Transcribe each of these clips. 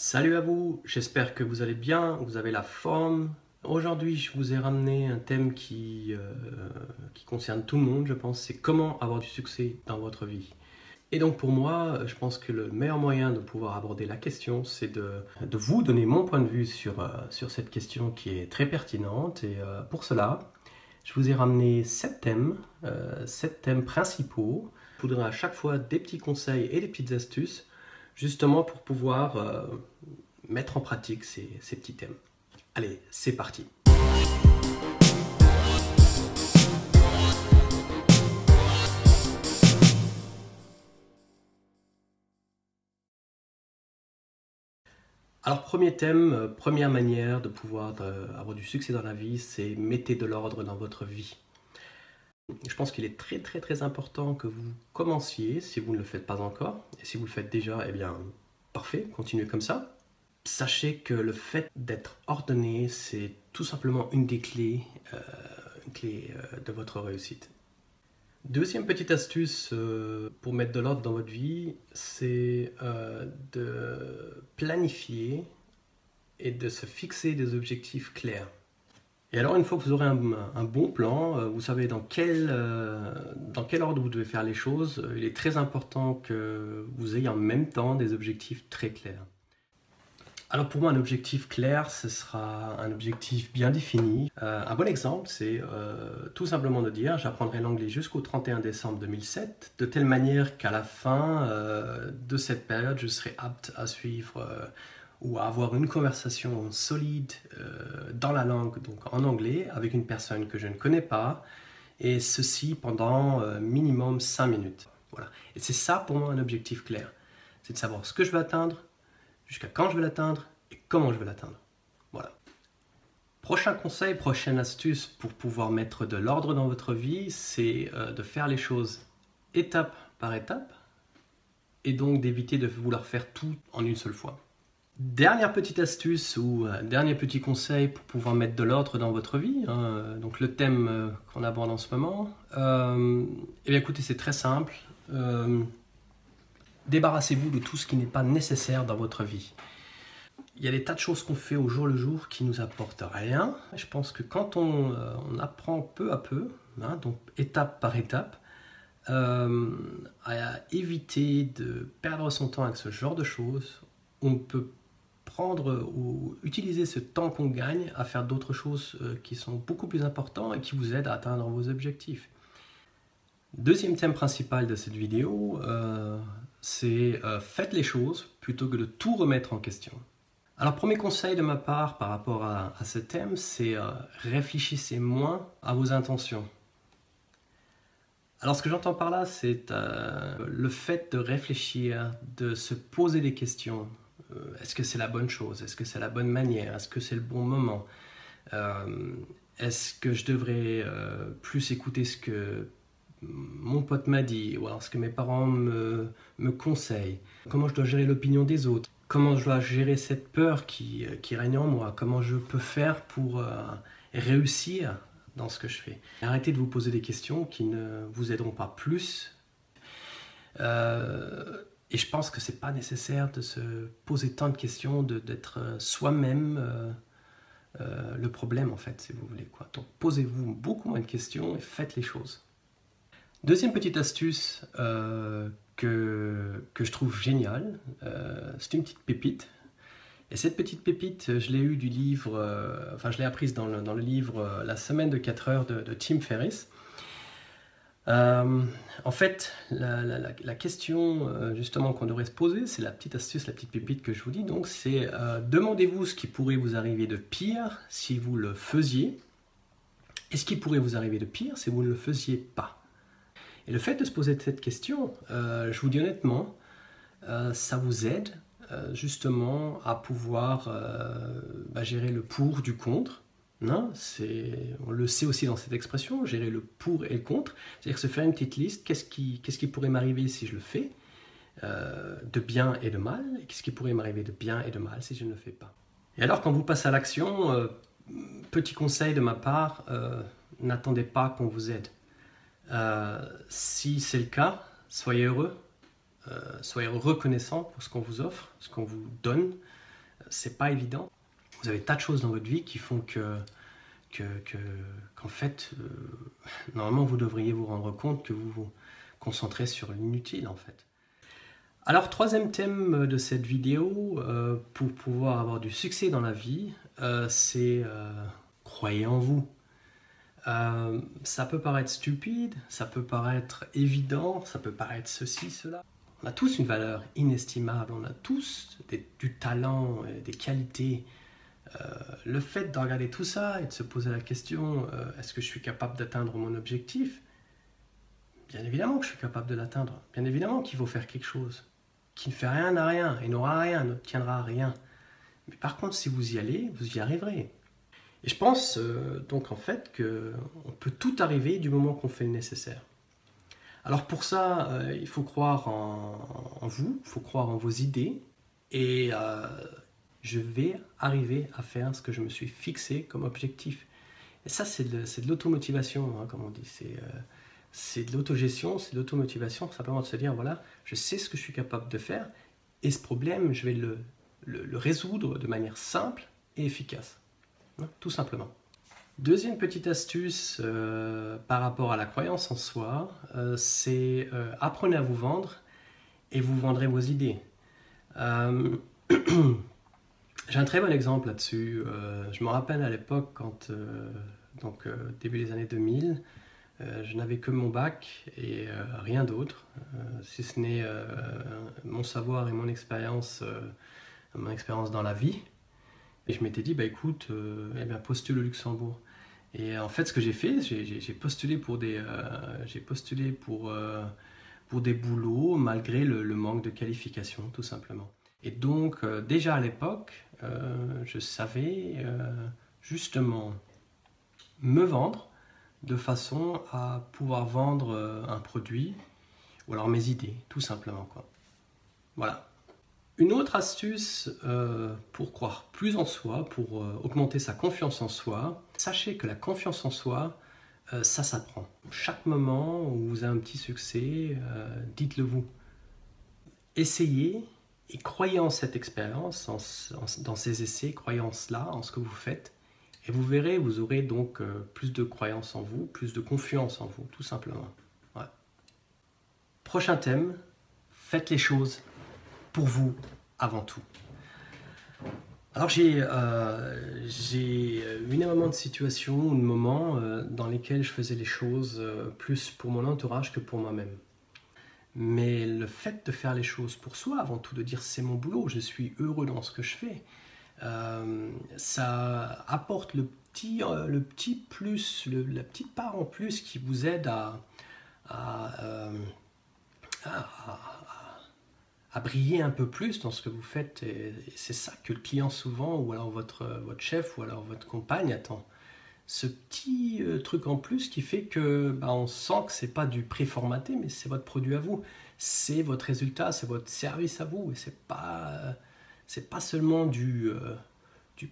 Salut à vous, j'espère que vous allez bien, vous avez la forme. Aujourd'hui, je vous ai ramené un thème qui concerne tout le monde, je pense, c'est comment avoir du succès dans votre vie. Et donc pour moi, je pense que le meilleur moyen de pouvoir aborder la question, c'est de vous donner mon point de vue sur cette question qui est très pertinente. Et pour cela, je vous ai ramené 7 thèmes principaux. Je vous donnerai à chaque fois des petits conseils et des petites astuces, justement pour pouvoir mettre en pratique ces petits thèmes. Allez, c'est parti! Alors premier thème, première manière de pouvoir avoir du succès dans la vie, c'est mettez de l'ordre dans votre vie. Je pense qu'il est très important que vous commenciez si vous ne le faites pas encore. Et si vous le faites déjà, eh bien parfait, continuez comme ça. Sachez que le fait d'être ordonné, c'est tout simplement une des clés, de votre réussite. Deuxième petite astuce pour mettre de l'ordre dans votre vie, c'est de planifier et de se fixer des objectifs clairs. Et alors une fois que vous aurez un bon plan, vous savez dans quel ordre vous devez faire les choses, il est très important que vous ayez en même temps des objectifs très clairs. Alors pour moi, un objectif clair, ce sera un objectif bien défini. Un bon exemple, c'est tout simplement de dire j'apprendrai l'anglais jusqu'au 31 décembre 2007, de telle manière qu'à la fin de cette période, je serai apte à suivre ou à avoir une conversation solide dans la langue, donc en anglais, avec une personne que je ne connais pas, et ceci pendant minimum 5 minutes. Voilà. Et c'est ça pour moi un objectif clair. C'est de savoir ce que je veux atteindre, jusqu'à quand je vais l'atteindre et comment je vais l'atteindre. Voilà. Prochain conseil, prochaine astuce pour pouvoir mettre de l'ordre dans votre vie, c'est de faire les choses étape par étape et donc d'éviter de vouloir faire tout en une seule fois. Dernière petite astuce ou dernier petit conseil pour pouvoir mettre de l'ordre dans votre vie, donc le thème qu'on aborde en ce moment, eh bien écoutez, c'est très simple. Débarrassez-vous de tout ce qui n'est pas nécessaire dans votre vie. Il y a des tas de choses qu'on fait au jour le jour qui nous apportent rien. Je pense que quand on apprend peu à peu, donc étape par étape, à éviter de perdre son temps avec ce genre de choses, on peut prendre ou utiliser ce temps qu'on gagne à faire d'autres choses qui sont beaucoup plus importantes et qui vous aident à atteindre vos objectifs. Deuxième thème principal de cette vidéo, c'est faites les choses plutôt que de tout remettre en question. Alors premier conseil de ma part par rapport à ce thème, c'est réfléchissez moins à vos intentions. Alors ce que j'entends par là, c'est le fait de réfléchir, de se poser des questions. Est-ce que c'est la bonne chose? Est-ce que c'est la bonne manière? Est-ce que c'est le bon moment? Est-ce que je devrais plus écouter ce que mon pote m'a dit, ou alors ce que mes parents me conseillent? Comment je dois gérer l'opinion des autres? Comment je dois gérer cette peur qui règne en moi? Comment je peux faire pour réussir dans ce que je fais? Arrêtez de vous poser des questions qui ne vous aideront pas plus. Et je pense que c'est pas nécessaire de se poser tant de questions, d'être soi-même le problème en fait, si vous voulez, quoi. Donc posez-vous beaucoup moins de questions et faites les choses. Deuxième petite astuce que je trouve géniale, c'est une petite pépite. Et cette petite pépite, je l'ai eue du livre, je l'ai apprise dans le livre La semaine de 4 heures de Tim Ferriss. En fait, la question justement qu'on devrait se poser, c'est la petite astuce, la petite pépite que je vous dis, donc c'est demandez-vous ce qui pourrait vous arriver de pire si vous le faisiez, et ce qui pourrait vous arriver de pire si vous ne le faisiez pas. Et le fait de se poser cette question, je vous dis honnêtement, ça vous aide justement à pouvoir gérer le pour du contre. Non, on le sait aussi dans cette expression, gérer le pour et le contre. C'est-à-dire se faire une petite liste, qu'est-ce qui pourrait m'arriver si je le fais, de bien et de mal, et qu'est-ce qui pourrait m'arriver de bien et de mal si je ne le fais pas. Et alors quand vous passez à l'action, petit conseil de ma part, n'attendez pas qu'on vous aide. Si c'est le cas, soyez heureux, soyez reconnaissant pour ce qu'on vous offre, ce qu'on vous donne. c'est pas évident. Vous avez tas de choses dans votre vie qui font qu'en fait, normalement vous devriez vous rendre compte que vous vous concentrez sur l'inutile en fait. Alors, troisième thème de cette vidéo, pour pouvoir avoir du succès dans la vie, c'est croyez en vous. Ça peut paraître stupide, ça peut paraître évident, ça peut paraître ceci, cela. On a tous une valeur inestimable, on a tous du talent, des qualités. Le fait de regarder tout ça et de se poser la question, est-ce que je suis capable d'atteindre mon objectif? Bien évidemment que je suis capable de l'atteindre. Bien évidemment qu'il faut faire quelque chose. Qui ne fait rien n'a rien, et n'aura rien, n'obtiendra rien. Mais par contre, si vous y allez, vous y arriverez. Et je pense donc en fait qu'on peut tout arriver du moment qu'on fait le nécessaire. Alors pour ça, il faut croire en vous, il faut croire en vos idées, et je vais arriver à faire ce que je me suis fixé comme objectif. Et ça, c'est de l'automotivation, hein, comme on dit. C'est de l'autogestion, c'est de l'automotivation, simplement de se dire, voilà, je sais ce que je suis capable de faire, et ce problème, je vais le résoudre de manière simple et efficace. Hein, tout simplement. Deuxième petite astuce par rapport à la croyance en soi, c'est apprenez à vous vendre et vous vendrez vos idées. J'ai un très bon exemple là-dessus. Je me rappelle à l'époque, quand, début des années 2000, je n'avais que mon bac et rien d'autre, si ce n'est mon savoir et mon expérience dans la vie. Et je m'étais dit, bah écoute, postule au Luxembourg. Et en fait, ce que j'ai fait, j'ai postulé pour des boulots malgré le manque de qualification, tout simplement. Et donc, déjà à l'époque, je savais justement me vendre de façon à pouvoir vendre un produit ou alors mes idées, tout simplement, quoi. Voilà. Une autre astuce pour croire plus en soi, pour augmenter sa confiance en soi, sachez que la confiance en soi, ça s'apprend. Chaque moment où vous avez un petit succès, dites-le vous. Essayez et croyez en cette expérience, dans ces essais, croyez en cela, en ce que vous faites. Et vous verrez, vous aurez donc plus de croyance en vous, plus de confiance en vous, tout simplement. Ouais. Prochain thème, faites les choses pour vous avant tout. Alors j'ai eu énormément de situations, de moments dans lesquels je faisais les choses plus pour mon entourage que pour moi-même. Mais le fait de faire les choses pour soi, avant tout, de dire c'est mon boulot, je suis heureux dans ce que je fais, ça apporte le petit plus, la petite part en plus qui vous aide à briller un peu plus dans ce que vous faites. Et c'est ça que le client souvent, ou alors votre chef, ou alors votre compagne attend. Ce petit truc en plus qui fait que on sent que c'est pas du préformaté, mais c'est votre produit à vous. C'est votre résultat, c'est votre service à vous. Et c'est pas seulement du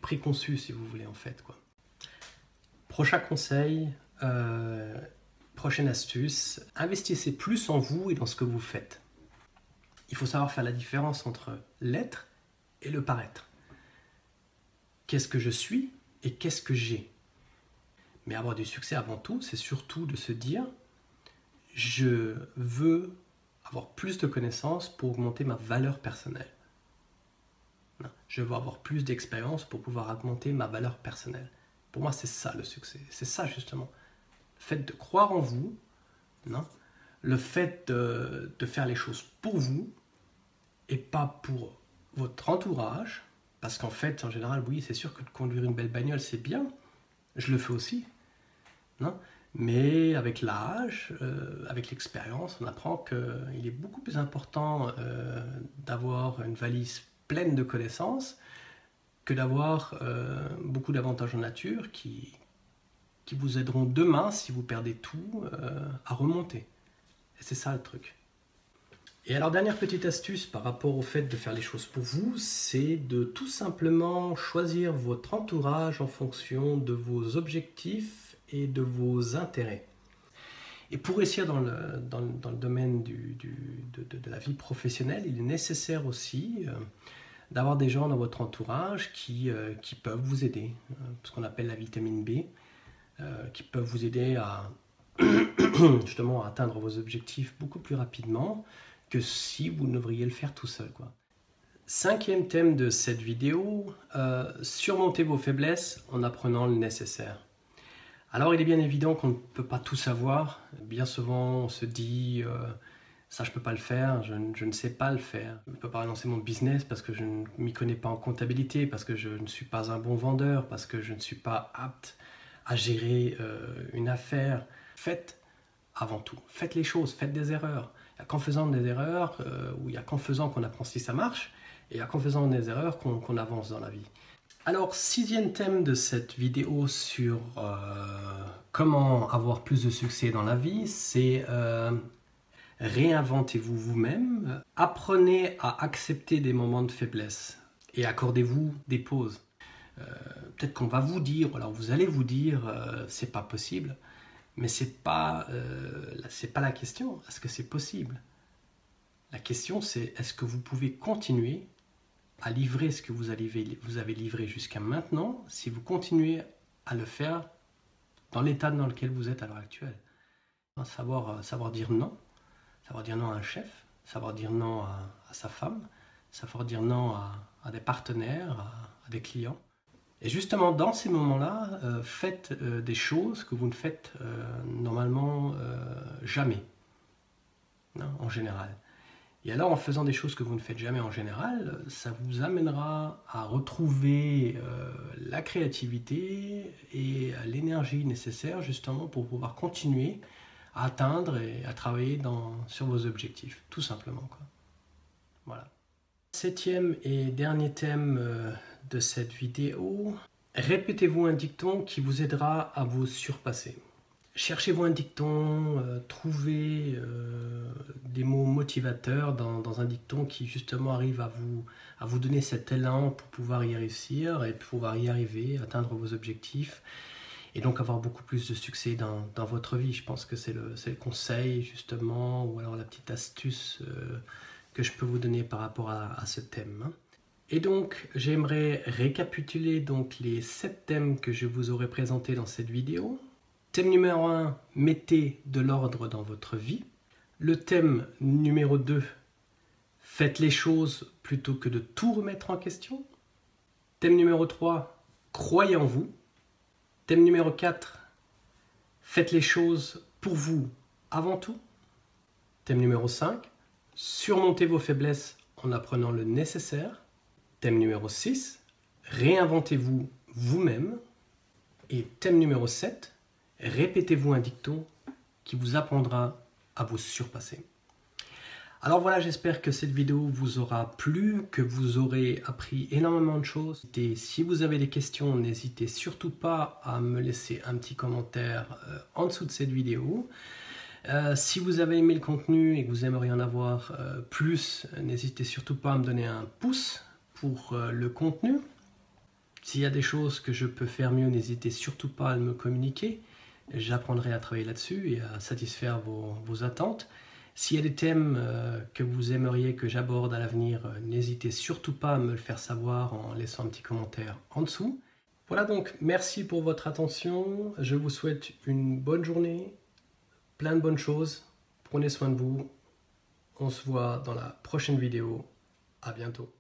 préconçu, si vous voulez, en fait, quoi. Prochain conseil, prochaine astuce, investissez plus en vous et dans ce que vous faites. Il faut savoir faire la différence entre l'être et le paraître. Qu'est-ce que je suis et qu'est-ce que j'ai? Mais avoir du succès avant tout, c'est surtout de se dire « Je veux avoir plus de connaissances pour augmenter ma valeur personnelle. Je veux avoir plus d'expérience pour pouvoir augmenter ma valeur personnelle. » Pour moi, c'est ça le succès. C'est ça justement. Le fait de croire en vous, le fait de faire les choses pour vous et pas pour votre entourage. Parce qu'en fait, en général, oui, c'est sûr que de conduire une belle bagnole, c'est bien. Je le fais aussi. Mais avec l'âge, avec l'expérience, on apprend qu'il est beaucoup plus important d'avoir une valise pleine de connaissances que d'avoir beaucoup d'avantages en nature qui vous aideront demain, si vous perdez tout, à remonter. Et c'est ça le truc. Et alors, dernière petite astuce par rapport au fait de faire les choses pour vous, c'est de tout simplement choisir votre entourage en fonction de vos objectifs et de vos intérêts. Et pour réussir dans le domaine de la vie professionnelle, il est nécessaire aussi d'avoir des gens dans votre entourage qui peuvent vous aider, ce qu'on appelle la vitamine B, qui peuvent vous aider à justement à atteindre vos objectifs beaucoup plus rapidement que si vous devriez le faire tout seul, quoi. Cinquième thème de cette vidéo, surmonter vos faiblesses en apprenant le nécessaire. Alors il est bien évident qu'on ne peut pas tout savoir. Bien souvent on se dit ça je ne peux pas le faire, je ne sais pas le faire. Je ne peux pas relancer mon business parce que je ne m'y connais pas en comptabilité, parce que je ne suis pas un bon vendeur, parce que je ne suis pas apte à gérer une affaire. Faites avant tout, faites les choses, faites des erreurs. Il n'y a qu'en faisant des erreurs, ou il n'y a qu'en faisant qu'on apprend si ça marche, et il n'y a qu'en faisant des erreurs qu'on avance dans la vie. Alors, sixième thème de cette vidéo sur comment avoir plus de succès dans la vie, c'est réinventez-vous vous-même, apprenez à accepter des moments de faiblesse et accordez-vous des pauses. Peut-être qu'on va vous dire, alors vous allez vous dire, c'est pas possible, mais c'est pas la question. Est-ce que c'est possible? La question c'est, est-ce que vous pouvez continuer à livrer ce que vous avez livré jusqu'à maintenant, si vous continuez à le faire dans l'état dans lequel vous êtes à l'heure actuelle. Savoir dire non à un chef, savoir dire non à sa femme, savoir dire non à des partenaires, à des clients. Et justement, dans ces moments-là, faites des choses que vous ne faites normalement jamais, en général. Et alors, en faisant des choses que vous ne faites jamais en général, ça vous amènera à retrouver la créativité et l'énergie nécessaire justement pour pouvoir continuer à atteindre et à travailler sur vos objectifs, tout simplement, quoi. Voilà. Septième et dernier thème de cette vidéo, répétez-vous un dicton qui vous aidera à vous surpasser. Cherchez-vous un dicton, trouvez des mots motivateurs dans un dicton qui justement arrive à vous donner cet élan pour pouvoir y réussir et pouvoir y arriver, atteindre vos objectifs et donc avoir beaucoup plus de succès dans votre vie. Je pense que c'est le conseil justement, ou alors la petite astuce que je peux vous donner par rapport à ce thème. Et donc j'aimerais récapituler donc les 7 thèmes que je vous aurais présentés dans cette vidéo. Thème numéro 1, mettez de l'ordre dans votre vie. Le thème numéro 2, faites les choses plutôt que de tout remettre en question. Thème numéro 3, croyez en vous. Thème numéro 4, faites les choses pour vous avant tout. Thème numéro 5, surmontez vos faiblesses en apprenant le nécessaire. Thème numéro 6, réinventez-vous vous-même. Et thème numéro 7, répétez-vous un dicton qui vous apprendra à vous surpasser. Alors voilà, j'espère que cette vidéo vous aura plu, que vous aurez appris énormément de choses. Et si vous avez des questions, n'hésitez surtout pas à me laisser un petit commentaire en dessous de cette vidéo. Si vous avez aimé le contenu et que vous aimeriez en avoir plus, n'hésitez surtout pas à me donner un pouce pour le contenu. S'il y a des choses que je peux faire mieux, n'hésitez surtout pas à me communiquer. J'apprendrai à travailler là-dessus et à satisfaire vos attentes. S'il y a des thèmes que vous aimeriez que j'aborde à l'avenir, n'hésitez surtout pas à me le faire savoir en laissant un petit commentaire en dessous. Voilà donc, merci pour votre attention. Je vous souhaite une bonne journée, plein de bonnes choses. Prenez soin de vous. On se voit dans la prochaine vidéo. À bientôt.